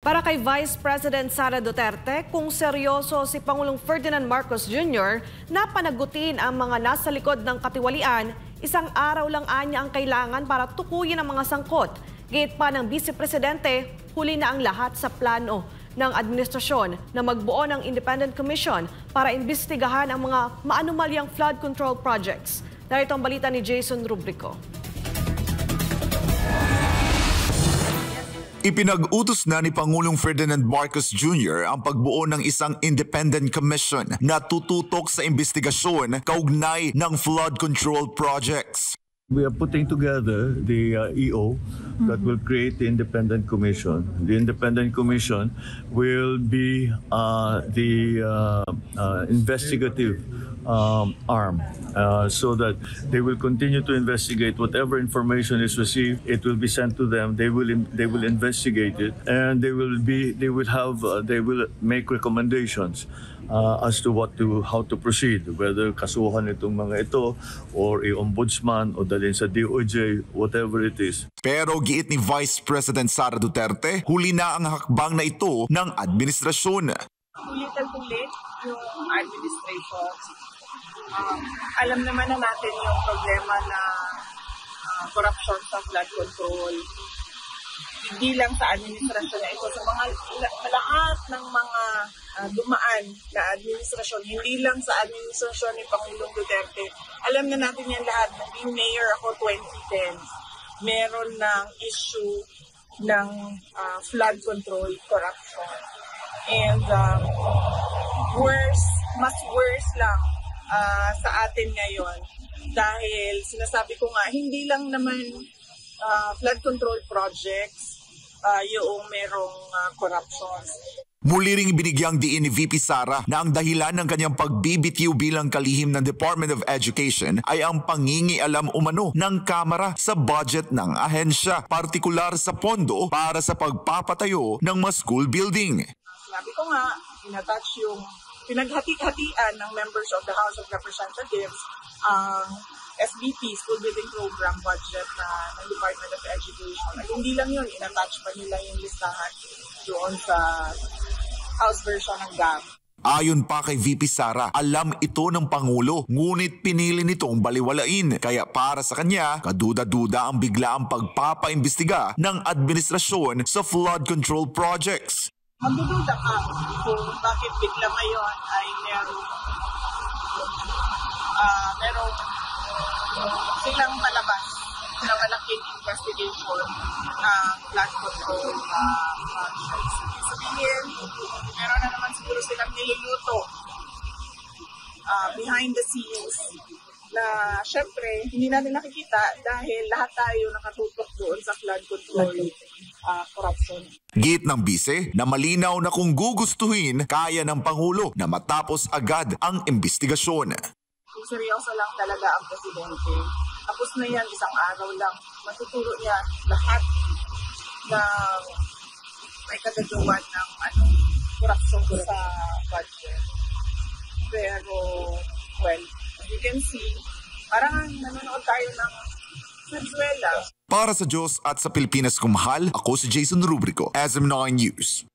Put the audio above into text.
Para kay Vice President Sara Duterte, kung seryoso si Pangulong Ferdinand Marcos Jr. na panagutin ang mga nasa likod ng katiwalian, isang araw lang anya ang kailangan para tukuyin ang mga sangkot. Gayet pa ng Vice Presidente, huli na ang lahat sa plano ng administrasyon na magbuo ng Independent Commission para imbestigahan ang mga maanumalyang flood control projects. Narito ang balita ni Jason Rubrico. Ipinag-utos na ni Pangulong Ferdinand Marcos Jr. ang pagbuo ng isang independent commission na tututok sa investigasyon kaugnay ng flood control projects. We are putting together the EO that will create the independent commission. The independent commission will be the investigative arm so that they will continue to investigate whatever information is received. It will be sent to them. They will investigate it, and they will make recommendations as to how to proceed, whether kasuhan itong mga ito or i-ombudsman o dalhin sa DOJ, whatever it is. Pero giit ni Vice President Sara Duterte, huli na ang hakbang na ito ng administrasyon. Ulit yung administration. Alam naman na natin yung problema na corruption sa flood control. Hindi lang sa administrasyon na ito, sa mga lahat ng mga dumaan na administrasyon, hindi lang sa administrasyon ni Pangulong Duterte. Alam na natin yan lahat. Naging mayor ako 2010. Meron ng issue ng flood control corruption. And mas worse lang sa atin ngayon dahil sinasabi ko nga, hindi lang naman flood control projects yung merong corruption. Muli ring binigyang diin ni VP Sara na ang dahilan ng kanyang pagbibitiw bilang kalihim ng Department of Education ay ang pangingialam umano ng Kamara sa budget ng ahensya, partikular sa pondo para sa pagpapatayo ng mga school building. Sabi ko nga, in-attach yung pinaghati-hatian ng members of the House of Representatives ang SBP, School Building Program budget ng Department of Education. At hindi lang yun, in-attach pa nila yung listahan doon sa House version ng GAM. Ayon pa kay VP Sara, alam ito ng Pangulo, ngunit pinili nitong baliwalain. Kaya para sa kanya, kaduda-duda ang biglaang pagpapaimbestiga ng administrasyon sa flood control projects. Magdududa ka kung bakit bigla ngayon ay merong silang malabas na malaking investigation ng flood control projects. Sabihin, meron na naman siguro silang niluluto behind the scenes na syempre hindi natin nakikita dahil lahat tayo nakatutok doon sa flood control corruption. Git ng bise na malinaw na kung gugustuhin, kaya ng Pangulo na matapos agad ang investigasyon. Kung seryoso lang talaga ang Presidente, tapos na yan, isang araw lang, matuturo niya lahat ng may kagagawan ng corruption sa budget. Pero, well, as you can see, parang nanonood tayo ng Venezuela. Para sa Diyos at sa Pilipinas kumahal, ako si Jason Rubrico, SM9 News.